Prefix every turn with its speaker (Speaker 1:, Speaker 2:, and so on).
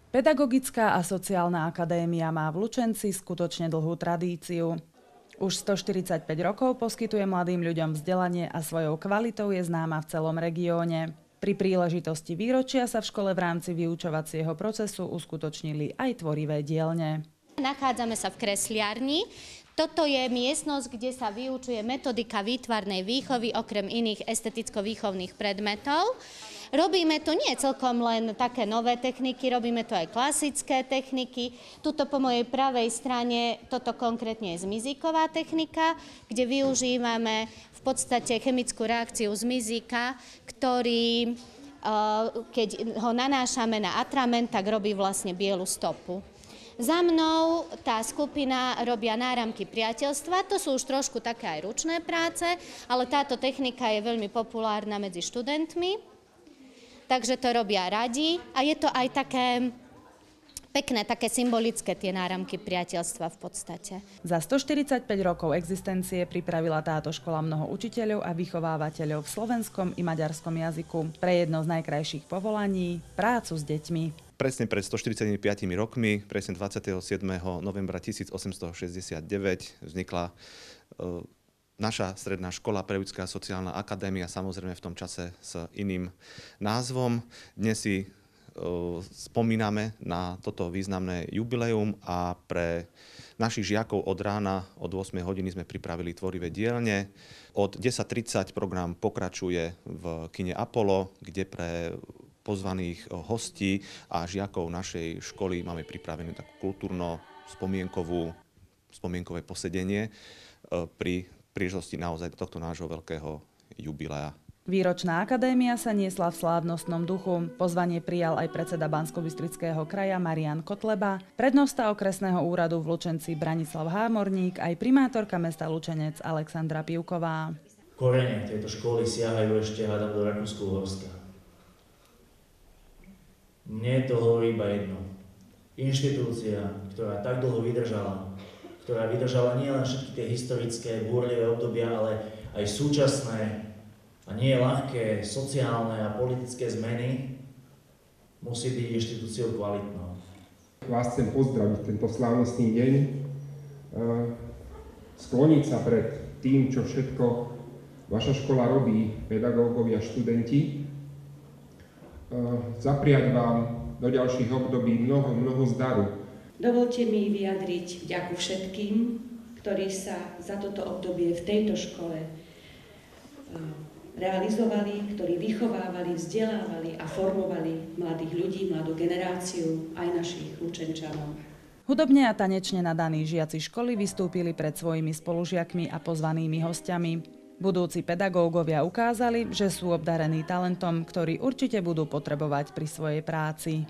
Speaker 1: Pedagogická a sociálna akadémia má v Lučenci skutočne dlhú tradíciu. Už 145 rokov poskytuje mladým ľuďom vzdelanie a svojou kvalitou je známa v celom regióne. Pri príležitosti výročia sa v škole v rámci vyučovacieho procesu uskutočnili aj tvorivé dielne.
Speaker 2: Nachádzame sa v kresliarni. Toto je miestnosť, kde sa vyučuje metodika výtvarnej výchovy okrem iných esteticko-výchovných predmetov. Robíme tu nie celkom len také nové techniky, robíme tu aj klasické techniky. Tuto po mojej pravej strane, toto konkrétne je zmizíková technika, kde využívame v podstate chemickú reakciu zmizíka, ktorý, keď ho nanášame na atrament, tak robí vlastne bielu stopu. Za mnou tá skupina robia náramky priateľstva, to sú už trošku také aj ručné práce, ale táto technika je veľmi populárna medzi študentmi. Takže to robia radi a je to aj také pekné, také symbolické tie náramky priateľstva v podstate.
Speaker 1: Za 145 rokov existencie pripravila táto škola mnoho učiteľov a vychovávateľov v slovenskom i maďarskom jazyku pre jedno z najkrajších povolaní – prácu s deťmi.
Speaker 3: Presne pred 145 rokmi, presne 27. novembra 1869 vznikla naša stredná škola, Pedagogická a sociálna akadémia, samozrejme v tom čase s iným názvom. Dnes si spomíname na toto významné jubileum a pre našich žiakov od rána od 8 hodiny sme pripravili tvorivé dielne. Od 10:30 program pokračuje v kine Apollo, kde pre pozvaných hostí a žiakov našej školy máme pripravené takú kultúrno-spomienkové posedenie pri príležitosti naozaj tohto nášho veľkého jubilea.
Speaker 1: Výročná akadémia sa niesla v slávnostnom duchu. Pozvanie prijal aj predseda Banskobystrického kraja Marián Kotleba, prednosta okresného úradu v Lučenci Branislav Hámorník, aj primátorka mesta Lučenec Alexandra Pivková.
Speaker 4: Korene tejto školy siahajú ešte, hádam, do Rakúsko-Uhorska. Mne to hovorí iba jedno. Inštitúcia, ktorá tak dlho vydržala, ktorá vydržala nielen všetky tie historické búrlivé obdobia, ale aj súčasné a nie ľahké sociálne a politické zmeny, musí byť inštitúciou kvalitnou.
Speaker 5: Vás chcem pozdraviť tento slávnostný deň, skloniť sa pred tým, čo všetko vaša škola robí, pedagógovia a študenti, zapriať vám do ďalších období mnoho zdaru.
Speaker 6: Dovolte mi vyjadriť vďaku všetkým, ktorí sa za toto obdobie v tejto škole realizovali, ktorí vychovávali, vzdelávali a formovali mladých ľudí, mladú generáciu, aj našich Lučenčanov.
Speaker 1: Hudobne a tanečne nadaní žiaci školy vystúpili pred svojimi spolužiakmi a pozvanými hostiami. Budúci pedagógovia ukázali, že sú obdarení talentom, ktorý určite budú potrebovať pri svojej práci.